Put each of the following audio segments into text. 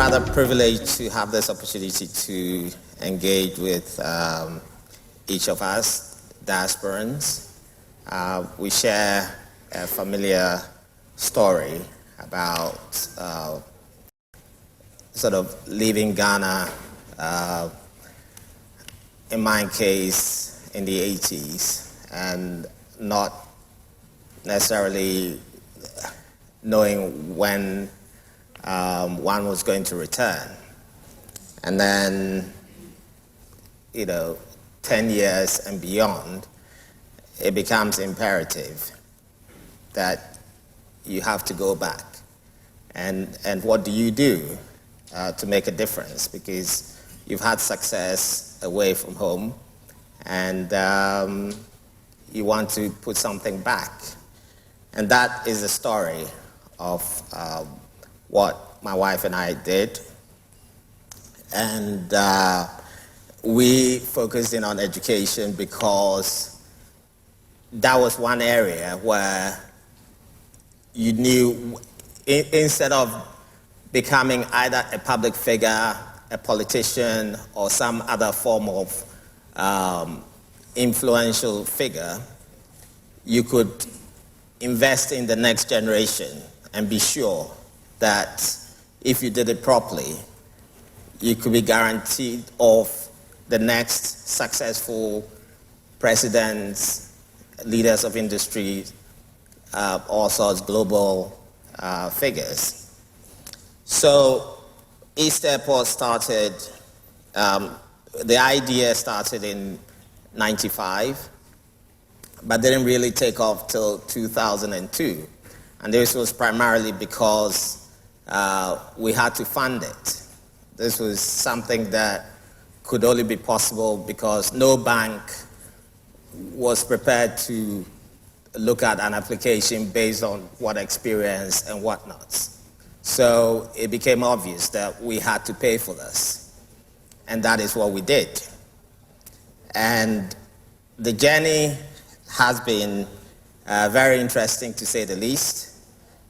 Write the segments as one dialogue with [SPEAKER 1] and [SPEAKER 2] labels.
[SPEAKER 1] rather privileged to have this opportunity to engage with each of us, diasporans. We share a familiar story about sort of leaving Ghana, in my case, in the 80s, and not necessarily knowing when one was going to return. And then, 10 years and beyond, it becomes imperative that you have to go back. And what do you do to make a difference? Because you've had success away from home, and you want to put something back. And that is the story of what my wife and I did. And we focused in on education because that was one area where you knew, instead of becoming either a public figure, a politician, or some other form of influential figure, you could invest in the next generation and be sure that if you did it properly, you could be guaranteed of the next successful presidents, leaders of industry, all sorts of global figures. So East Airport started, the idea started in 95, but didn't really take off till 2002. And this was primarily because we had to fund it. This was something that could only be possible because no bank was prepared to look at an application based on what experience and whatnot. So it became obvious that we had to pay for this. And that is what we did. And the journey has been very interesting, to say the least,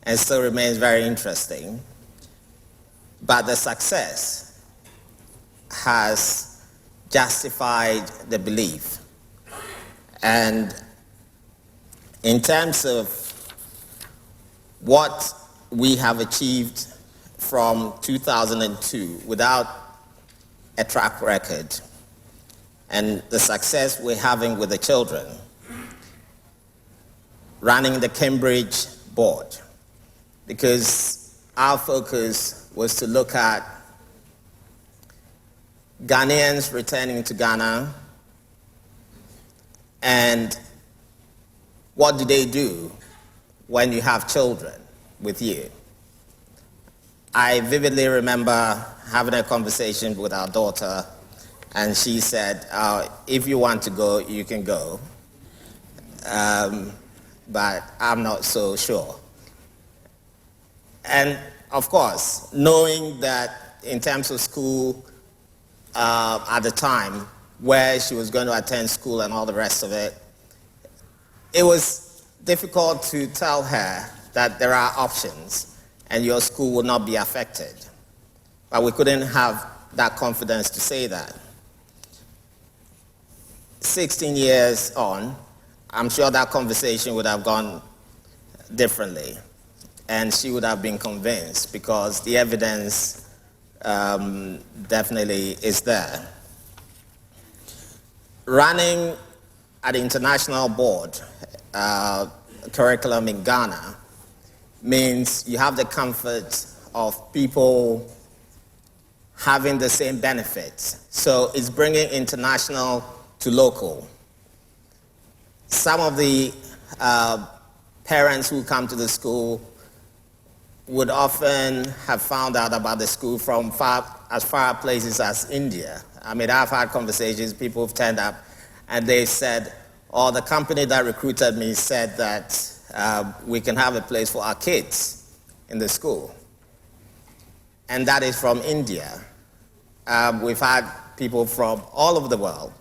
[SPEAKER 1] and still remains very interesting. But the success has justified the belief. And in terms of what we have achieved from 2002 without a track record, and the success we're having with the children, running the Cambridge board, because our focus was to look at Ghanaians returning to Ghana and what do they do when you have children with you. I vividly remember having a conversation with our daughter, and she said, if you want to go, you can go, but I'm not so sure. And of course, knowing that in terms of school, at the time, where she was going to attend school and all the rest of it, it was difficult to tell her that there are options and your school will not be affected. But we couldn't have that confidence to say that. 16 years on, I'm sure that conversation would have gone differently. And she would have been convinced because the evidence definitely is there. Running at the international board curriculum in Ghana means you have the comfort of people having the same benefits. So it's bringing international to local. Some of the parents who come to the school would often have found out about the school from as far places as India. I mean, I've had conversations, people have turned up, and they said, the company that recruited me said that we can have a place for our kids in the school. And that is from India. We've had people from all over the world.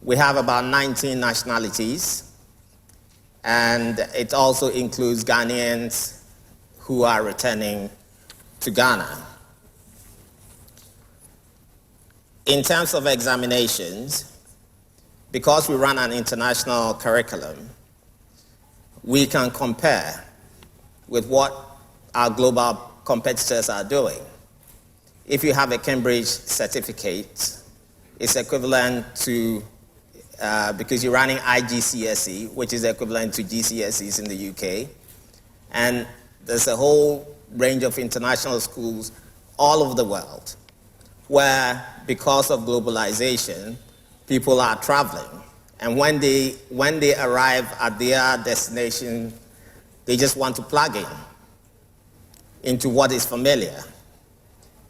[SPEAKER 1] We have about 19 nationalities, and it also includes Ghanaians who are returning to Ghana. In terms of examinations, because we run an international curriculum, we can compare with what our global competitors are doing. If you have a Cambridge certificate, it's equivalent to, because you're running IGCSE, which is equivalent to GCSEs in the UK, and there's a whole range of international schools all over the world where, because of globalization, people are traveling. And when they arrive at their destination, they just want to plug in into what is familiar.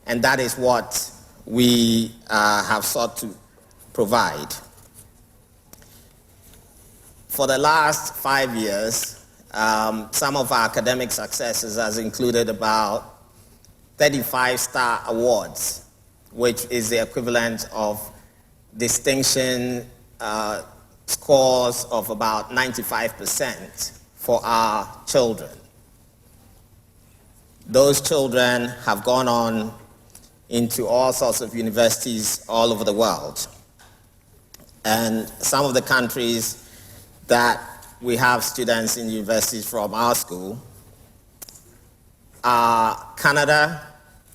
[SPEAKER 1] And that is what we have sought to provide. For the last 5 years, some of our academic successes has included about 35-star awards, which is the equivalent of distinction scores of about 95% for our children. Those children have gone on into all sorts of universities all over the world. And some of the countries that we have students in universities from our school are Canada,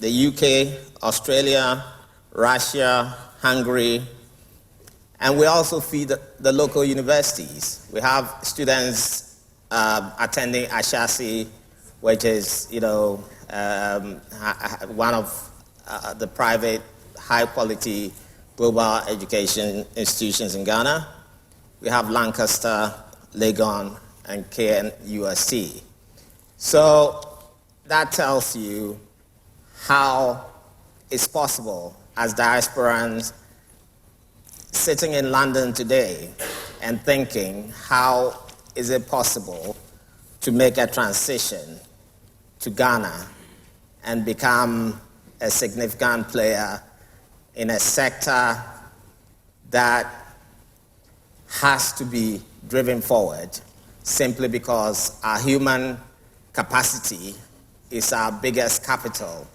[SPEAKER 1] the UK, Australia, Russia, Hungary, and we also feed the local universities. We have students attending Ashasi, which is, one of the private high-quality global education institutions in Ghana. We have Lancaster, Legon, and KNUST. So that tells you how it's possible as diasporans sitting in London today and thinking, how is it possible to make a transition to Ghana and become a significant player in a sector that has to be driven forward simply because our human capacity is our biggest capital.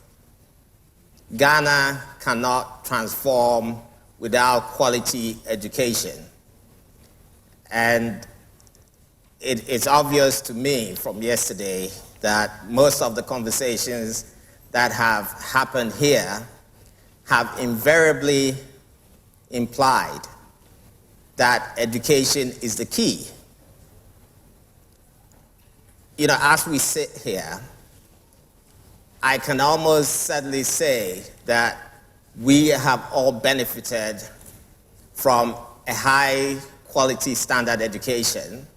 [SPEAKER 1] Ghana cannot transform without quality education. And it's obvious to me from yesterday that most of the conversations that have happened here have invariably implied that education is the key. As we sit here, I can almost certainly say that we have all benefited from a high quality standard education,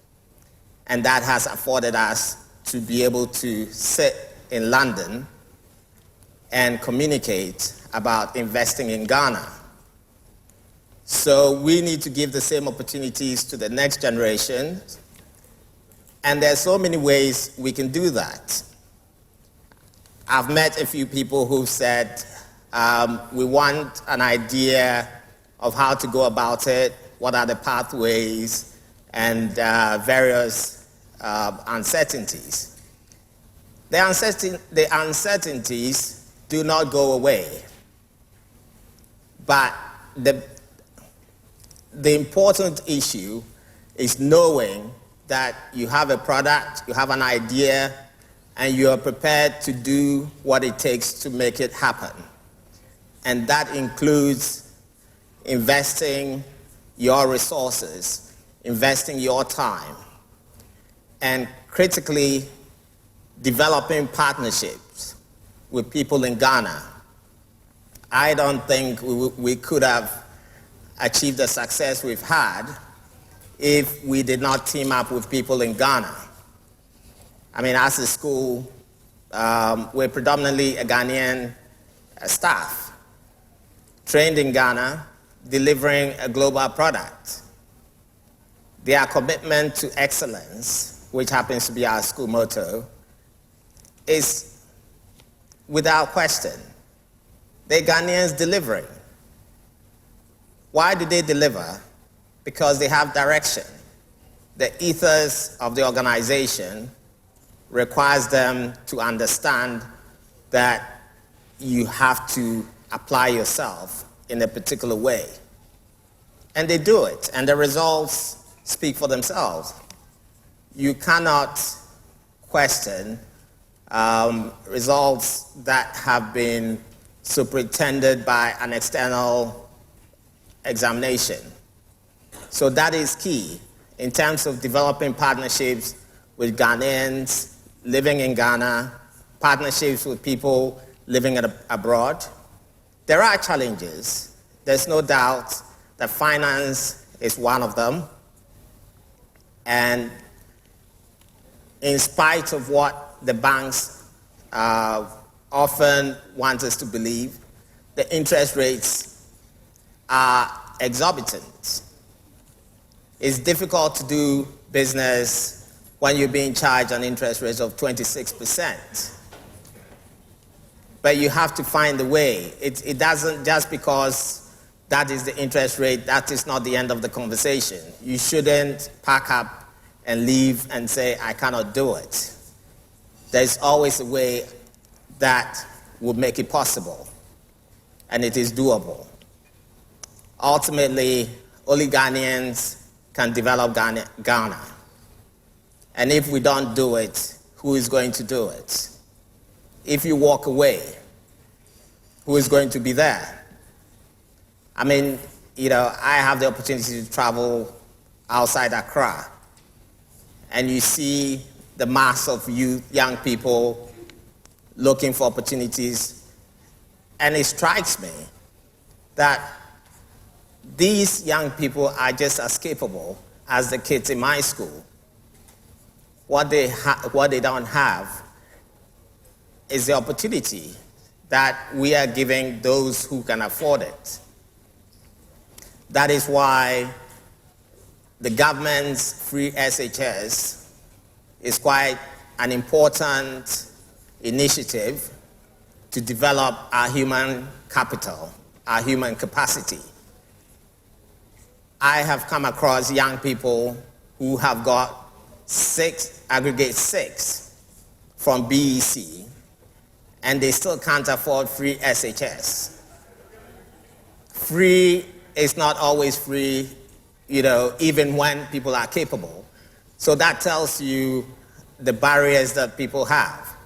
[SPEAKER 1] and that has afforded us to be able to sit in London and communicate about investing in Ghana. So we need to give the same opportunities to the next generation, and there are so many ways we can do that. I've met a few people who've said, we want an idea of how to go about it, what are the pathways, and various uncertainties. The uncertainties do not go away, but the important issue is knowing that you have a product, you have an idea, and you are prepared to do what it takes to make it happen. And that includes investing your resources, investing your time, and critically developing partnerships with people in Ghana. I don't think we could have achieved the success we've had if we did not team up with people in Ghana. As a school, we're predominantly a Ghanaian staff, trained in Ghana, delivering a global product. Their commitment to excellence, which happens to be our school motto, is without question. They're Ghanaians delivering. Why do they deliver? Because they have direction. The ethos of the organization requires them to understand that you have to apply yourself in a particular way. And they do it, and the results speak for themselves. You cannot question results that have been superintended by an external examination. So that is key in terms of developing partnerships with Ghanaians living in Ghana, partnerships with people living abroad. There are challenges. There's no doubt that finance is one of them. And in spite of what the banks often want us to believe, the interest rates are exorbitant. It's difficult to do business when you're being charged an interest rate of 26%. But you have to find a way. It doesn't, just because that is the interest rate, that is not the end of the conversation. You shouldn't pack up and leave and say, I cannot do it. There's always a way that would make it possible, and it is doable. Ultimately, only Ghanaians can develop Ghana. And if we don't do it, who is going to do it? If you walk away, who is going to be there? I mean, I have the opportunity to travel outside Accra, and you see the mass of young people looking for opportunities, and it strikes me that these young people are just as capable as the kids in my school. What they don't have is the opportunity that we are giving those who can afford it. That is why the government's free SHS is quite an important initiative to develop our human capital, our human capacity. I have come across young people who have got aggregate 6 from BEC, and they still can't afford free SHS. Free is not always free, even when people are capable. So that tells you the barriers that people have.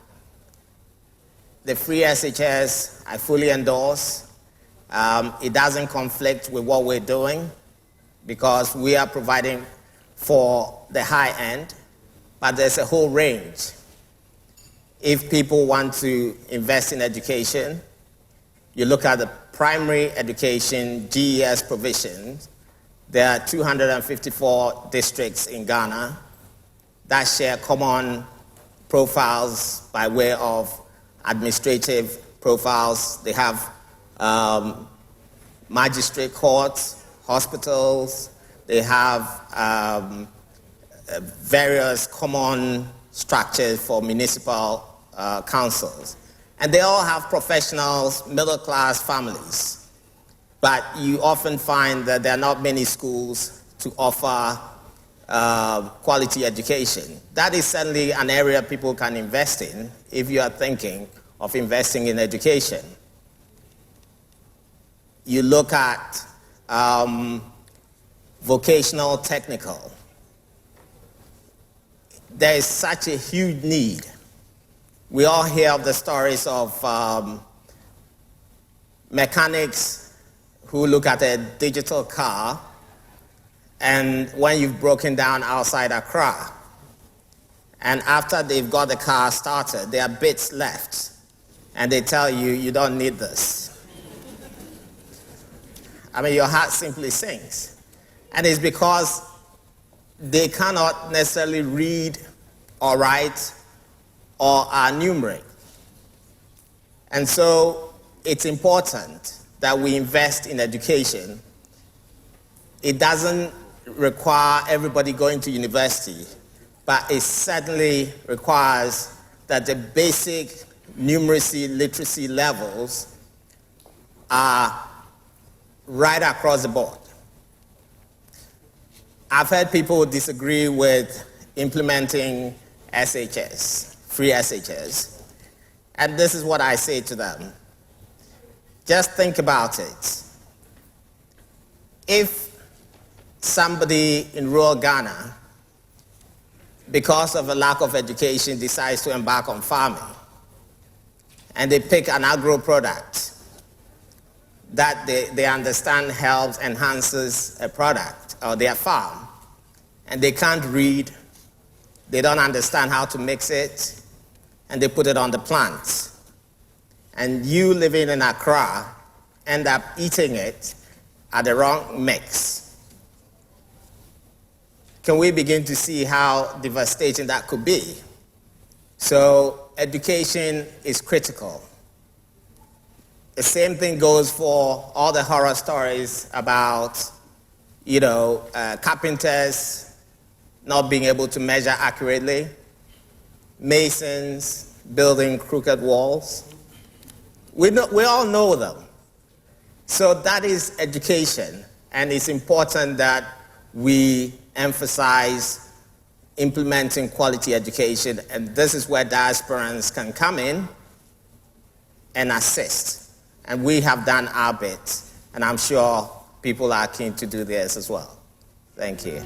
[SPEAKER 1] The free SHS, I fully endorse. It doesn't conflict with what we're doing because we are providing for the high end, but there's a whole range. If people want to invest in education, you look at the primary education GES provisions. There are 254 districts in Ghana that share common profiles by way of administrative profiles. They have magistrate courts, hospitals. They have various common structures for municipal councils. And they all have professionals, middle-class families. But you often find that there are not many schools to offer quality education. That is certainly an area people can invest in if you are thinking of investing in education. You look at vocational technical. There is such a huge need. We all hear of the stories of mechanics who look at a digital car, and when you've broken down outside Accra, and after they've got the car started, there are bits left, and they tell you, you don't need this. I mean, your heart simply sinks. And it's because they cannot necessarily read or write or are numerate. And so it's important that we invest in education. It doesn't require everybody going to university, but it certainly requires that the basic numeracy, literacy levels are right across the board. I've heard people disagree with implementing SHS, free SHS, and this is what I say to them. Just think about it. if somebody in rural Ghana, because of a lack of education, decides to embark on farming, and they pick an agro product that they understand helps, enhances a product or their farm, and they can't read, they don't understand how to mix it, and they put it on the plants. And you living in Accra end up eating it at the wrong mix. Can we begin to see how devastating that could be? So education is critical. The same thing goes for all the horror stories about, carpenters not being able to measure accurately, masons building crooked walls. We all know them. So that is education, and it's important that we emphasize implementing quality education, and this is where diasporans can come in and assist. And we have done our bit, and I'm sure people are keen to do theirs as well. Thank you.